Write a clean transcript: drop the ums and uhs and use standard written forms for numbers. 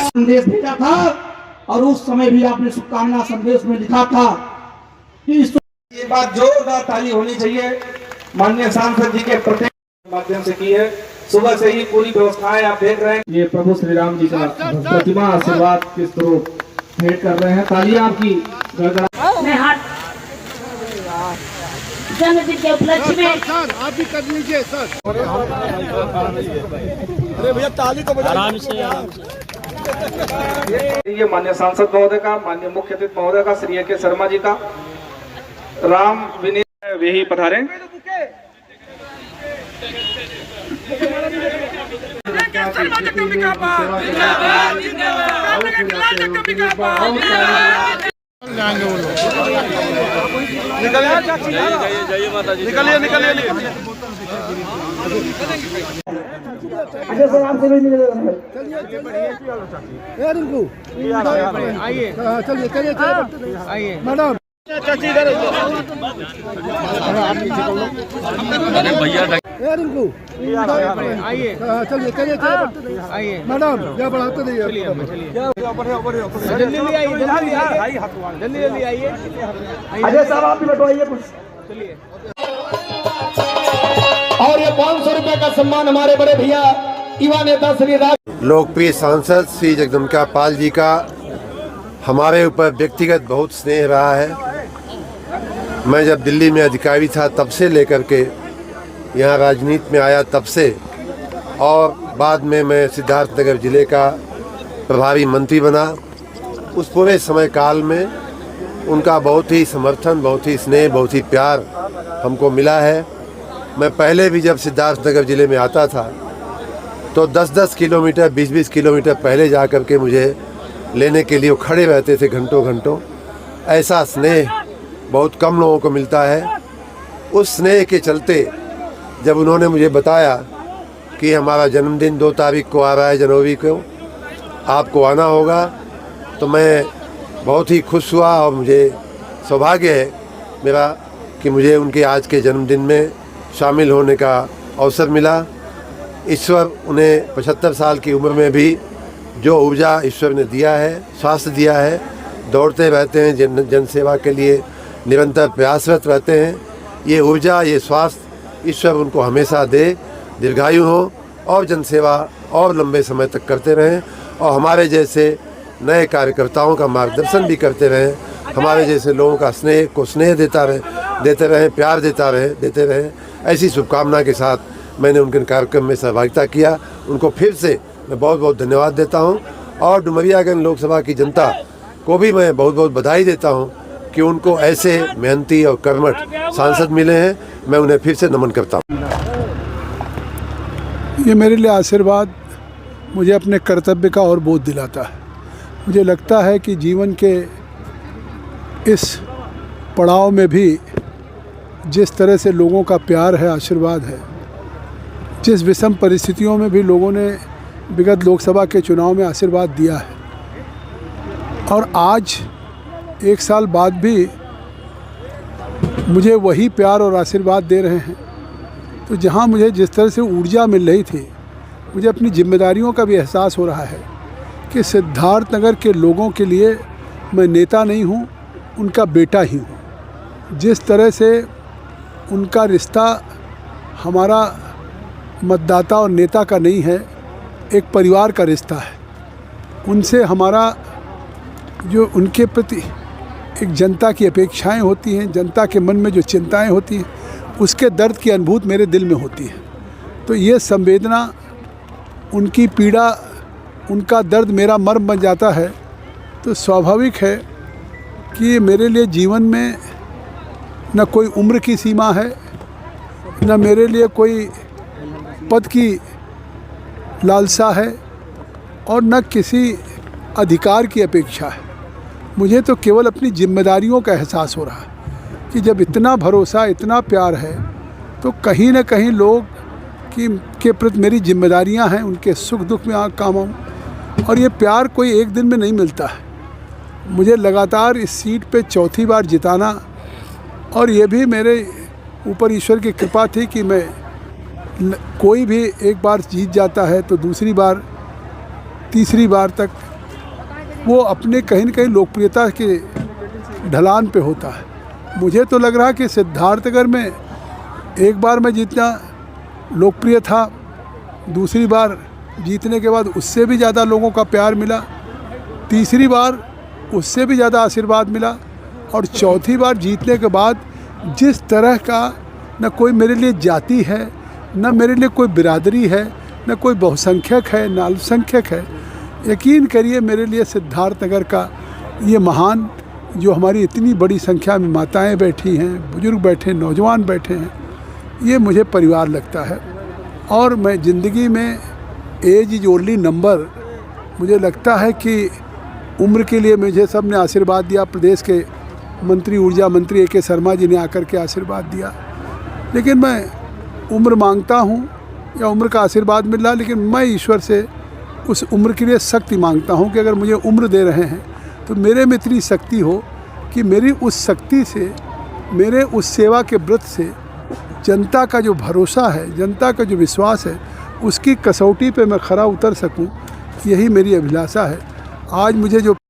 संदेश भेजा था और उस समय भी आपने शुभकामना संदेश में लिखा था कि ये बात जोरदार ताली होनी चाहिए। माननीय सांसद जी के प्रत्येक माध्यम से की है। सुबह से ही पूरी व्यवस्थाएं आप देख रहे हैं। ये प्रभु श्री राम जी का प्रतिमा आशीर्वाद के स्वरूप भेंट कर रहे हैं। तालियां आपकी गड़गड़ा। जन्मदिन के उपलक्ष्य में सर आप भी कर लीजिए सर। अरे भैया ताली तो बजा। आराम से ये माननीय सांसद महोदय का, माननीय मुख्य अतिथि महोदय का, श्री के शर्मा जी का राम विनीत वे ही पधारे। निकलिए निकलिए। अच्छा सर आपसे भी मिलेगा। रिंकू आइए, चलिए चलिए आइए मैडम। चाची इधर अरे भैया रिंकू आइए, चलिए चलिए आइए मैडम। क्या बढ़ाते नहीं जल्दी आइए। अजय साहब आप भी बैठवाइए कुछ। चलिए। और ये 500 रुपए का सम्मान हमारे बड़े भैया युवा नेता श्री लोकप्रिय सांसद श्री जगदम्बिका पाल जी का हमारे ऊपर व्यक्तिगत बहुत स्नेह रहा है। मैं जब दिल्ली में अधिकारी था तब से लेकर के यहाँ राजनीति में आया तब से, और बाद में मैं सिद्धार्थनगर जिले का प्रभारी मंत्री बना। उस पूरे समय काल में उनका बहुत ही समर्थन, बहुत ही स्नेह, बहुत ही प्यार हमको मिला है। मैं पहले भी जब सिद्धार्थनगर ज़िले में आता था तो 10-10 किलोमीटर, 20-20 किलोमीटर पहले जा कर के मुझे लेने के लिए वो खड़े रहते थे घंटों घंटों। ऐसा स्नेह बहुत कम लोगों को मिलता है। उस स्नेह के चलते जब उन्होंने मुझे बताया कि हमारा जन्मदिन 2 तारीख को आ रहा है, जनवरी को आपको आना होगा, तो मैं बहुत ही खुश हुआ और मुझे सौभाग्य है मेरा कि मुझे उनके आज के जन्मदिन में शामिल होने का अवसर मिला। ईश्वर उन्हें 75 साल की उम्र में भी जो ऊर्जा ईश्वर ने दिया है, स्वास्थ्य दिया है, दौड़ते रहते हैं, जन सेवा के लिए निरंतर प्रयासरत रहते हैं। ये ऊर्जा, ये स्वास्थ्य ईश्वर उनको हमेशा दे, दीर्घायु हो और जनसेवा और लंबे समय तक करते रहें और हमारे जैसे नए कार्यकर्ताओं का मार्गदर्शन भी करते रहें, हमारे जैसे लोगों का स्नेह देते रहें, प्यार देते रहें। ऐसी शुभकामना के साथ मैंने उनके कार्यक्रम में सहभागिता किया। उनको फिर से मैं बहुत बहुत धन्यवाद देता हूं और डुमरियागंज लोकसभा की जनता को भी मैं बहुत बहुत बधाई देता हूं कि उनको ऐसे मेहनती और कर्मठ सांसद मिले हैं। मैं उन्हें फिर से नमन करता हूं। ये मेरे लिए आशीर्वाद मुझे अपने कर्तव्य का और बोध दिलाता है। मुझे लगता है कि जीवन के इस पड़ाव में भी जिस तरह से लोगों का प्यार है, आशीर्वाद है, जिस विषम परिस्थितियों में भी लोगों ने विगत लोकसभा के चुनाव में आशीर्वाद दिया है और आज 1 साल बाद भी मुझे वही प्यार और आशीर्वाद दे रहे हैं, तो जहां मुझे जिस तरह से ऊर्जा मिल रही थी, मुझे अपनी जिम्मेदारियों का भी एहसास हो रहा है कि सिद्धार्थनगर के लोगों के लिए मैं नेता नहीं हूं, उनका बेटा ही हूं। जिस तरह से उनका रिश्ता हमारा मतदाता और नेता का नहीं है, एक परिवार का रिश्ता है। उनसे हमारा जो उनके प्रति एक जनता की अपेक्षाएं होती हैं, जनता के मन में जो चिंताएं होती हैं, उसके दर्द की अनुभूति मेरे दिल में होती है। तो ये संवेदना, उनकी पीड़ा, उनका दर्द मेरा मर्म बन जाता है। तो स्वाभाविक है कि मेरे लिए जीवन में न कोई उम्र की सीमा है, न मेरे लिए कोई पद की लालसा है और न किसी अधिकार की अपेक्षा है। मुझे तो केवल अपनी जिम्मेदारियों का एहसास हो रहा है कि जब इतना भरोसा, इतना प्यार है, तो कहीं न कहीं लोग के प्रति मेरी जिम्मेदारियां हैं, उनके सुख दुख में काम आऊँ। और ये प्यार कोई एक दिन में नहीं मिलता है। मुझे लगातार इस सीट पे 4थी बार जिताना और ये भी मेरे ऊपर ईश्वर की कृपा थी कि मैं कोई भी एक बार जीत जाता है तो दूसरी बार तीसरी बार तक वो अपने कहीं न कहीं लोकप्रियता के ढलान पे होता है। मुझे तो लग रहा कि सिद्धार्थनगर में एक बार मैं जितना लोकप्रिय था, दूसरी बार जीतने के बाद उससे भी ज़्यादा लोगों का प्यार मिला, तीसरी बार उससे भी ज़्यादा आशीर्वाद मिला, और चौथी बार जीतने के बाद जिस तरह का न कोई मेरे लिए जाति है, न मेरे लिए कोई बिरादरी है, न कोई बहुसंख्यक है, न अल्पसंख्यक है, यकीन करिए मेरे लिए सिद्धार्थनगर का ये महान, जो हमारी इतनी बड़ी संख्या में माताएं बैठी हैं, बुजुर्ग बैठे, नौजवान बैठे हैं, ये मुझे परिवार लगता है। और मैं ज़िंदगी में एज इज ओनली नंबर, मुझे लगता है कि उम्र के लिए मुझे सब ने आशीर्वाद दिया। प्रदेश के मंत्री, ऊर्जा मंत्री A.K. शर्मा जी ने आकर के आशीर्वाद दिया, लेकिन मैं उम्र मांगता हूँ या उम्र का आशीर्वाद मिल रहा, लेकिन मैं ईश्वर से उस उम्र के लिए शक्ति मांगता हूँ कि अगर मुझे उम्र दे रहे हैं तो मेरे में इतनी शक्ति हो कि मेरी उस शक्ति से, मेरे उस सेवा के व्रत से जनता का जो भरोसा है, जनता का जो विश्वास है, उसकी कसौटी पे मैं खरा उतर सकूं। यही मेरी अभिलाषा है। आज मुझे जो